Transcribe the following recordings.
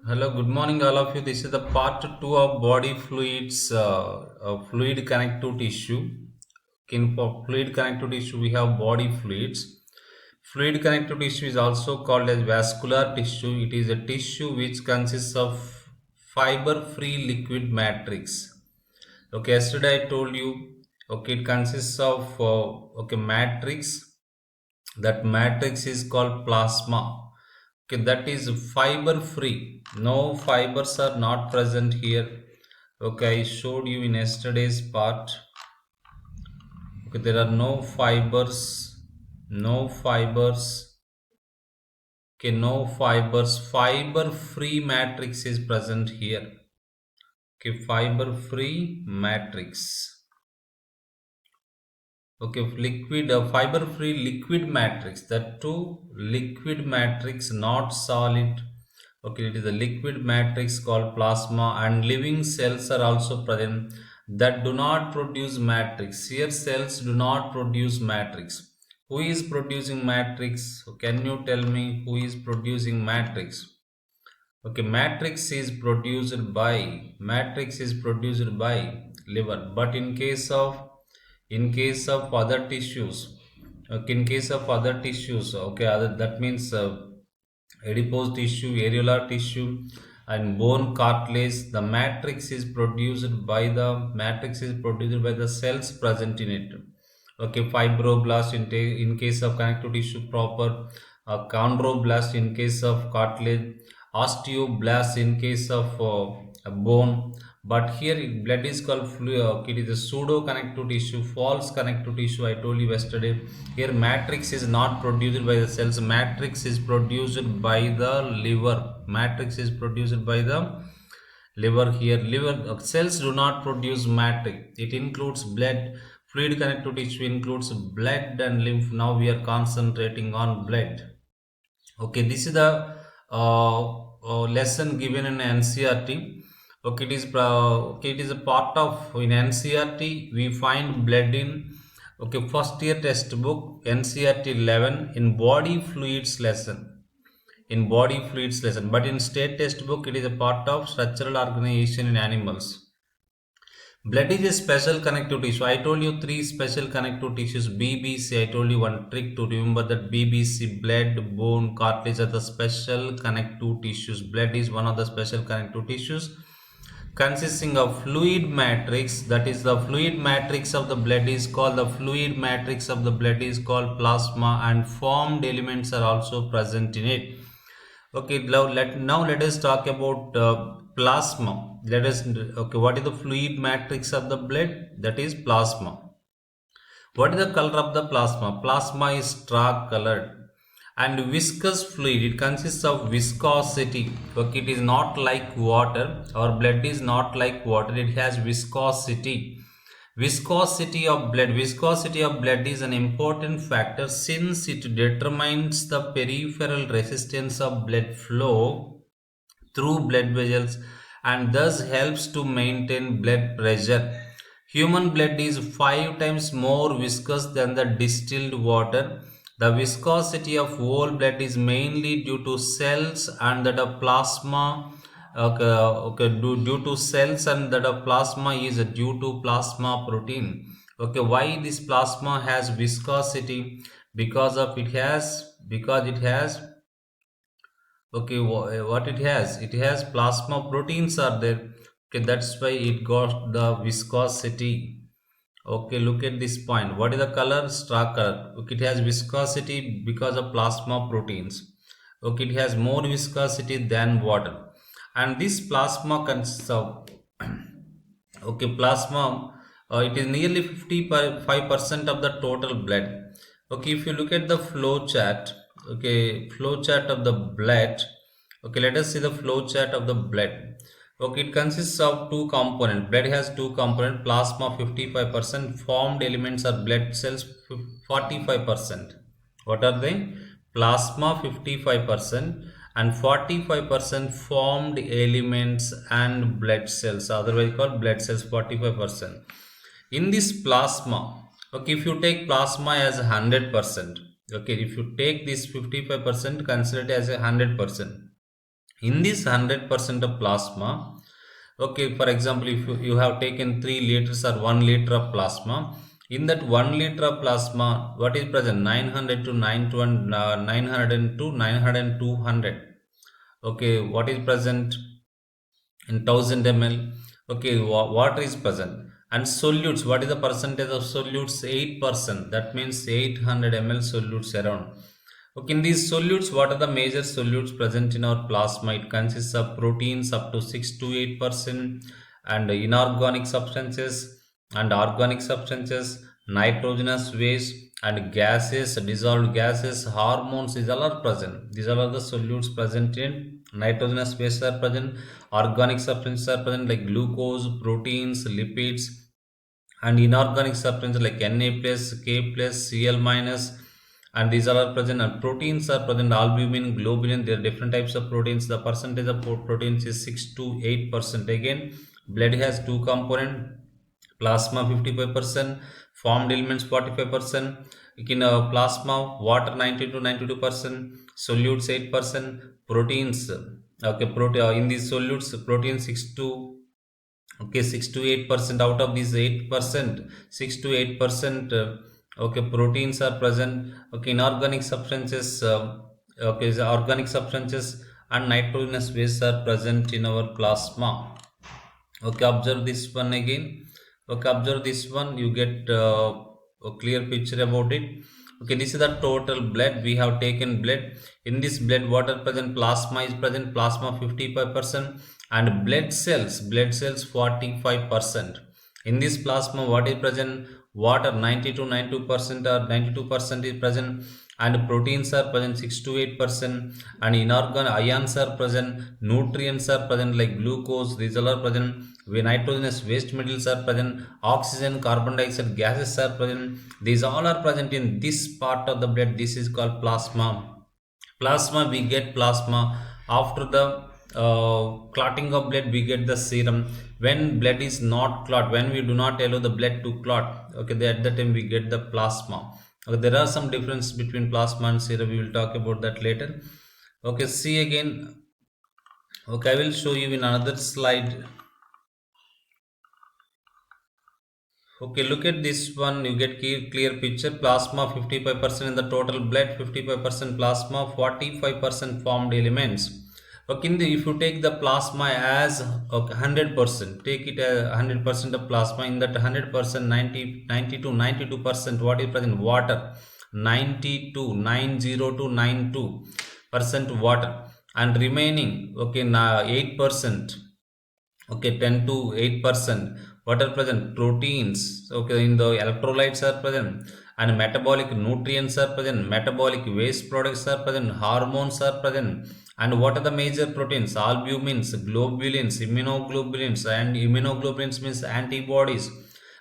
Hello, good morning, all of you. This is the part two of body fluids, fluid connective tissue. For fluid connective tissue, we have body fluids. Fluid connective tissue is also called as vascular tissue. It is a tissue which consists of fiber-free liquid matrix. Okay, yesterday I told you. Okay, it consists of matrix. That matrix is called plasma. Okay, that is fiber free, no fibers are not present here. Okay, I showed you in yesterday's part. Okay, there are no fibers, no fibers. Okay, no fibers, fiber free matrix is present here. Okay, fiber free matrix. Okay, liquid fiber free liquid matrix, that too liquid matrix, not solid. Okay, it is a liquid matrix called plasma, and living cells are also present that do not produce matrix. Here cells do not produce matrix. Who is producing matrix? Can you tell me who is producing matrix? Okay, matrix is produced by liver. But in case of other tissues, okay, in case of other tissues, okay, that means adipose tissue, areolar tissue, and bone cartilage, the matrix is produced by the cells present in it. Okay, fibroblast in case of connective tissue proper, chondroblast in case of cartilage, osteoblast in case of bone. But here blood is called fluid. Okay, it is a pseudo connective tissue, false connective tissue. I told you yesterday. Here matrix is not produced by the cells. Matrix is produced by the liver. Matrix is produced by the liver. Here liver cells do not produce matrix. It includes blood. Fluid connective tissue includes blood and lymph. Now we are concentrating on blood. Okay, this is the lesson given in NCRT. Okay, it is a part of in NCRT. We find blood in, okay, first year textbook NCRT 11 in body fluids lesson. In body fluids lesson, but in state textbook it is a part of structural organization in animals. Blood is a special connective tissue. I told you three special connective tissues. BBC. I told you one trick to remember that BBC, blood, bone, cartilage are the special connective tissues. Blood is one of the special connective tissues consisting of fluid matrix. That is the fluid matrix of the blood is called plasma, and formed elements are also present in it. Okay, now let us talk about plasma. Okay, what is the fluid matrix of the blood? That is plasma. What is the color of the plasma? Plasma is straw colored and viscous fluid. It consists of viscosity. Okay, it is not like water. Our blood is not like water. It has viscosity. Viscosity of blood is an important factor since it determines the peripheral resistance of blood flow through blood vessels and thus helps to maintain blood pressure. Human blood is 5 times more viscous than the distilled water. The viscosity of whole blood is mainly due to cells and that of plasma. Due to cells and that of plasma is due to plasma protein. Okay, why this plasma has viscosity? Because it has, okay, what it has plasma proteins are there. Okay, that's why it got the viscosity. Okay, look at this point. What is the color? Straw color. Okay, it has viscosity because of plasma proteins. Okay, it has more viscosity than water, and this plasma consists of okay, plasma, it is nearly 55% of the total blood. Okay, if you look at the flow chart, okay, flow chart of the blood. Okay, let us see the flow chart of the blood. Okay, it consists of two components. Blood has two components. Plasma 55%, formed elements are blood cells 45%. What are they? Plasma 55% and 45% formed elements and blood cells, otherwise called blood cells, 45%. In this plasma, okay, if you take plasma as 100%, okay, if you take this 55%, consider it as 100%. In this 100% of plasma, okay, for example, if you have taken 3 liters or 1 liter of plasma, in that 1 liter of plasma, what is present? 900 to 900 to 900 200. Okay, what is present in 1000 ml? Okay, water is present. And solutes, what is the percentage of solutes? 8%. That means 800 ml solutes around. Okay, in these solutes, what are the major solutes present in our plasma? It consists of proteins up to 6 to 8%, and inorganic substances and organic substances, nitrogenous waste and gases, dissolved gases, hormones, these all are present. These all are the solutes present in nitrogenous waste are present, organic substances are present like glucose, proteins, lipids, and inorganic substances like Na plus, K plus, Cl minus, and these are all present. And proteins are present, albumin, globulin. There are different types of proteins. The percentage of proteins is 6 to 8%. Again, blood has two components: plasma 55%, formed elements 45%. In plasma, water 90 to 92%, solutes 8%, proteins. Okay, in these solutes, protein 6 to, okay, 6 to 8%. Out of these 8%, 6 to 8%, okay, proteins are present. Okay, inorganic substances, okay, the organic substances and nitrogenous waste are present in our plasma. Okay, observe this one again. Okay, observe this one, you get a clear picture about it. Okay, this is the total blood. We have taken blood. In this blood, what are present? Plasma is present, plasma 55%, and blood cells 45%. In this plasma, what is present? Water 90 to 92% or 92% is present, and proteins are present 6 to 8%, and inorganic ions are present, nutrients are present like glucose, these all are present, nitrogenous waste metals are present, oxygen, carbon dioxide gases are present. These all are present in this part of the blood. This is called plasma. We get plasma after the clotting of blood. We get the serum. When blood is not clot, when we do not allow the blood to clot, okay, at that time we get the plasma. Okay, there are some difference between plasma and serum. We will talk about that later. Okay, see again. Okay, I will show you in another slide. Okay, look at this one. You get clear picture. Plasma 55% in the total blood, 55% plasma, 45% formed elements. Okay, if you take the plasma as, okay, 100%, take it as 100% of plasma. In that 100%, 90 to 92%, what is present? Water. 90 to 92% water, and remaining, okay, 8%, okay, 10 to 8%, what are present? Proteins. Okay, in the electrolytes are present, and metabolic nutrients are present, metabolic waste products are present, hormones are present. And what are the major proteins? Albumins, globulins, immunoglobulins. And immunoglobulins means antibodies.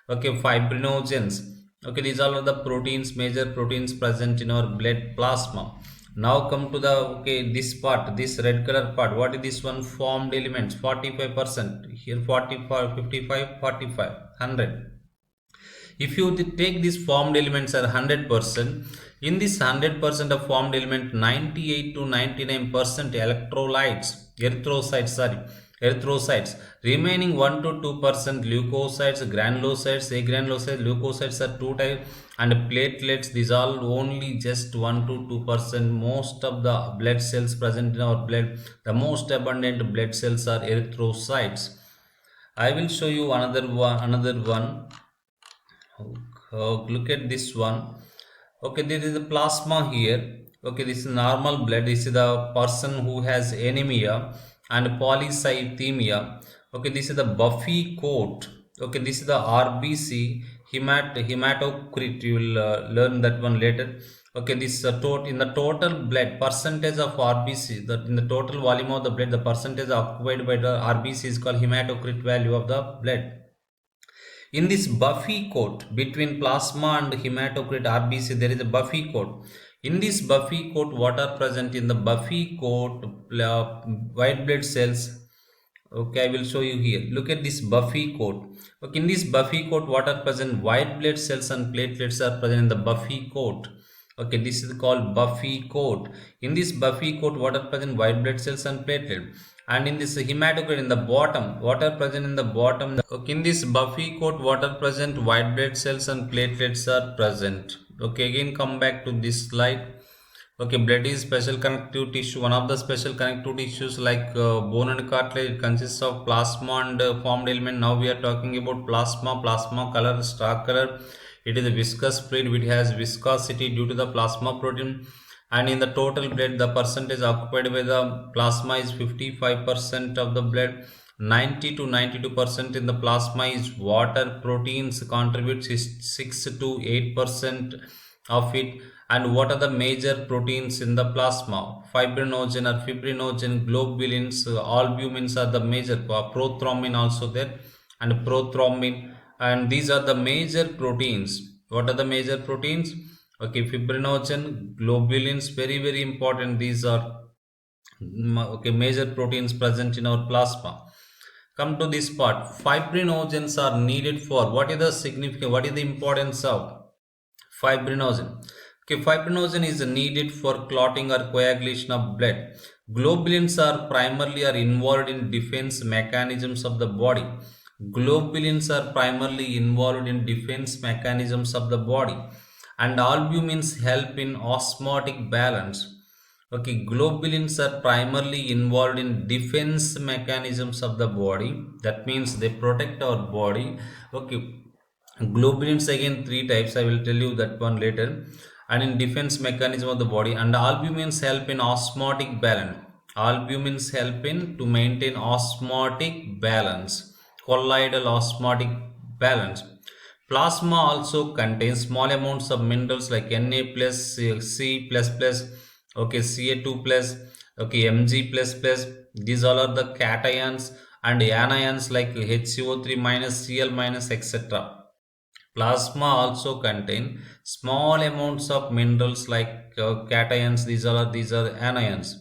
Okay, fibrinogens. Okay, these all are the proteins, major proteins present in our blood plasma. Now come to the, okay, this part, this red color part. What is this one? Formed elements 45%. Here 45, 55, 45, 100. If you take these formed elements are 100%, in this 100% of formed element, 98 to 99% electrolytes, erythrocytes, remaining 1 to 2% leukocytes, granulocytes, agranulocytes. Leukocytes are two types, and platelets, these all only just 1 to 2%. Most of the blood cells present in our blood, the most abundant blood cells are erythrocytes. I will show you another one. Look at this one. Okay, this is the plasma here. Okay, this is normal blood. This is the person who has anemia and polycythemia. Okay, this is the buffy coat. Okay, this is the RBC, hematocrit. You will learn that one later. Okay, this is in the total blood percentage of RBC, that in the total volume of the blood, the percentage occupied by the RBC is called hematocrit value of the blood. In this buffy coat between plasma and hematocrit RBC, there is a buffy coat. In this buffy coat, what are present in the buffy coat? White blood cells. Okay, I will show you here. Look at this buffy coat. Okay, in this buffy coat, what are present? White blood cells and platelets are present in the buffy coat. Okay, this is called Buffy coat. In this Buffy coat, what are present? White blood cells and platelet. And in this hematocrit in the bottom, what are present in the bottom? Okay, in this Buffy coat, what are present? White blood cells and platelets are present. Okay, again come back to this slide. Okay, blood is special connective tissue. One of the special connective tissues like bone and cartilage consists of plasma and formed element. Now we are talking about plasma. Plasma color, star color. It is a viscous fluid which has viscosity due to the plasma protein. And in the total blood, the percentage occupied by the plasma is 55% of the blood. 90 to 92% in the plasma is water. Proteins contribute 6 to 8% of it. And what are the major proteins in the plasma? Fibrinogen or fibrinogen, globulins, albumins are the major. Prothrombin also there, and prothrombin, and these are the major proteins. What are the major proteins? Okay, fibrinogen, globulins, very important. These are okay, major proteins present in our plasma. Come to this part. Fibrinogens are needed for what is the significance? What is the importance of fibrinogen? Okay, fibrinogen is needed for clotting or coagulation of blood. Globulins are primarily are involved in defense mechanisms of the body. Globulins are primarily involved in defense mechanisms of the body, and albumins help in osmotic balance. Okay, globulins are primarily involved in defense mechanisms of the body. That means they protect our body. Okay, globulins again three types. I will tell you that one later. And in defense mechanism of the body, and albumins help in osmotic balance. Albumins help in to maintain osmotic balance, colloidal osmotic balance. Plasma also contains small amounts of minerals like Na plus, C plus plus, okay, Ca2 plus, okay, Mg plus plus. These all are the cations, and anions like HCO3 minus, Cl minus, etc. Plasma also contain small amounts of minerals like cations. These are anions.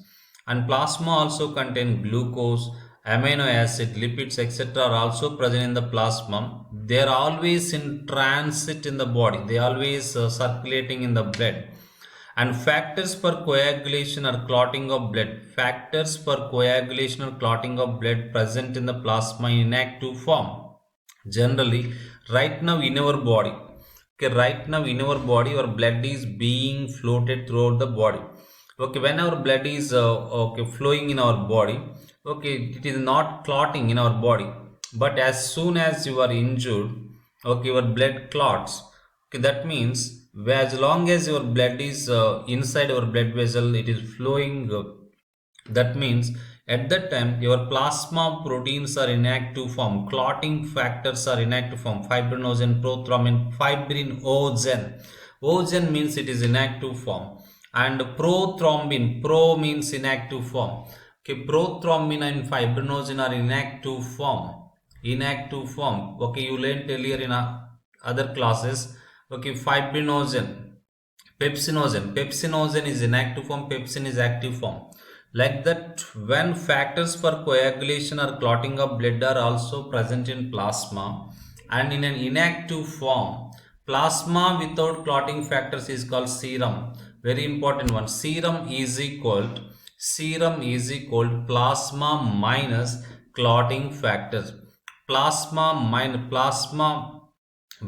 And plasma also contain glucose, amino acid, lipids, etc. are also present in the plasma. They are always in transit in the body. They are always circulating in the blood. And factors for coagulation or clotting of blood. Factors for coagulation or clotting of blood present in the plasma in inactive form. Generally, right now in our body, okay, right now in our body, our blood is being floated throughout the body. Okay, when our blood is okay, flowing in our body, okay, it is not clotting in our body. But as soon as you are injured, okay, your blood clots. Okay, that means as long as your blood is inside our blood vessel, it is flowing. That means at that time your plasma proteins are inactive form, clotting factors are inactive form, fibrinogen, prothrombin, fibrinogen. Ogen means it is inactive form, and prothrombin, pro means inactive form. Okay, prothrombin and fibrinogen are inactive form. Inactive form. Okay, you learned earlier in other classes. Okay, fibrinogen, pepsinogen is inactive form, pepsin is active form. Like that, when factors for coagulation or clotting of blood are also present in plasma and in an inactive form, plasma without clotting factors is called serum. Very important one. Serum is equal plasma minus clotting factors. Plasma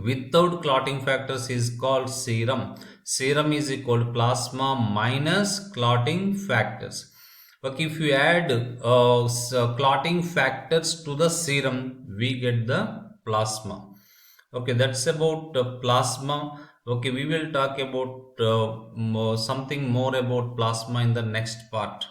without clotting factors is called serum. Serum is equal to plasma minus clotting factors. Okay, if you add clotting factors to the serum, we get the plasma. Okay, that's about plasma. Okay, we will talk about something more about plasma in the next part.